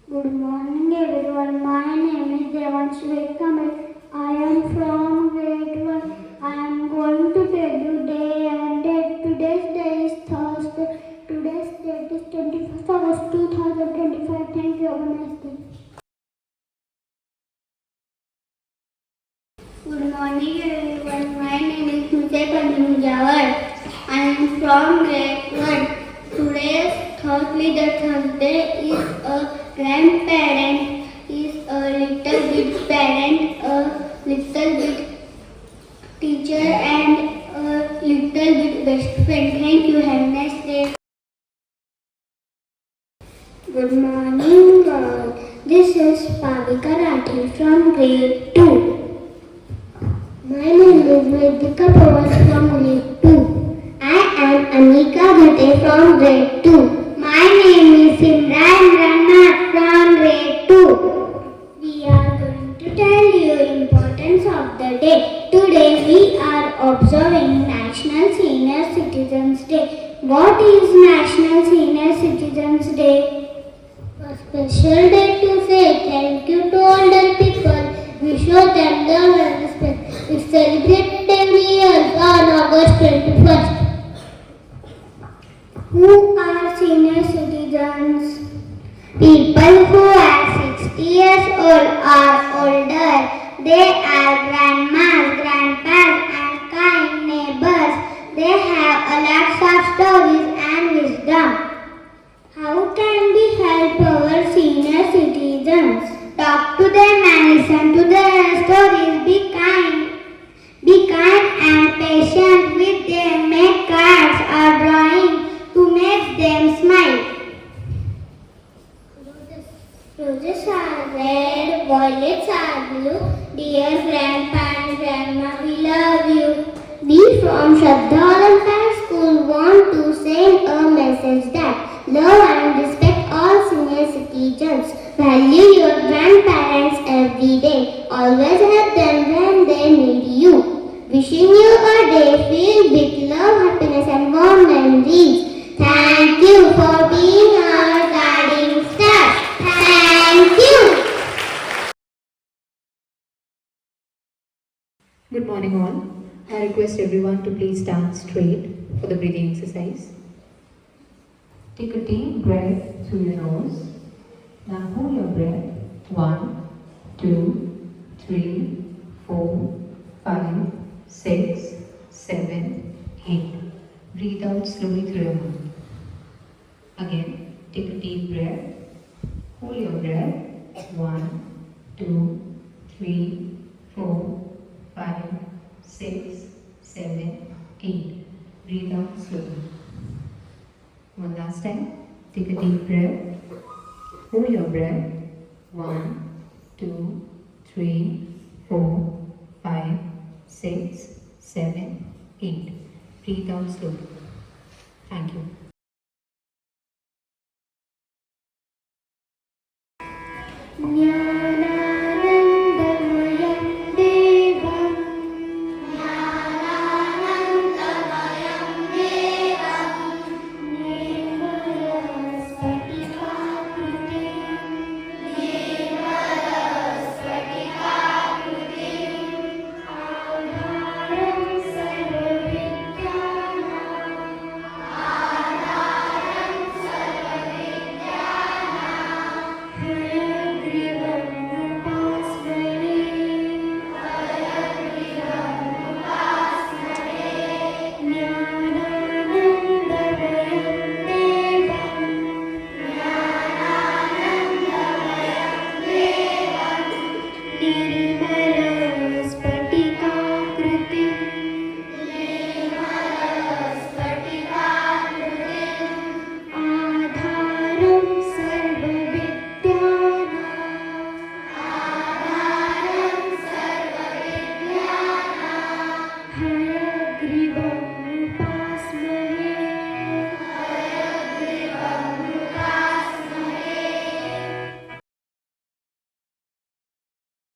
Good morning everyone. My name is Devanshi Kamal. I am from grade 1. I am going to tell you day and date. Today's day is Thursday. Today's date is 21st August 2025. Thank you. Have a nice day. Good morning everyone. My name is Mujawar. I am from grade 1. Today's Thursday is a grandparent, is a little bit parent, a little bit teacher and a little bit best friend. Thank you. Have a nice day. Good morning all. This is Pavika Rathi from grade 2. My name is Vedika Pawar from grade 2. I am Anika Ghate from grade 2. My name is Simran Ranat from grade 2. We are going to tell you importance of the day. Today we are observing National Senior Citizens Day. What is National Senior Citizens Day? A special day to say thank you to older people. We show them love and respect. It's celebrated every year on August 21st. Who are senior citizens? People who are 60 years old or older. They are grandmas, grandpas and kind neighbors. They have a lot of stories and wisdom. How can we help our senior citizens? Talk to them and listen to their stories. Be kind and patient with them. Make cards or drawing to make them smile. Roses are red, violets are blue. Dear Grandpa and Grandma, we love you. We from Shraddha Olympiad School want to send a message that love and respect all senior citizens. Value your grandparents every day. Always help them when they need you. Wishing you a day filled with love, happiness and warm memories. Thank you for being our guiding star. Thank you. Good morning all. I request everyone to please stand straight for the breathing exercise. Take a deep breath through your nose. Now hold your breath. 1, 2, 3, 4, 5, 6, 7, 8. Breathe out slowly through your mouth. Again, take a deep breath. Hold your breath. 1, 2, 3, 4, 5, 6, 7, 8. Breathe out slowly. One last time. Take a deep breath. Hold your breath. 1, 2, 3, 4, 5, 6, 7, 8. Breathe out slowly. Thank you. Yeah.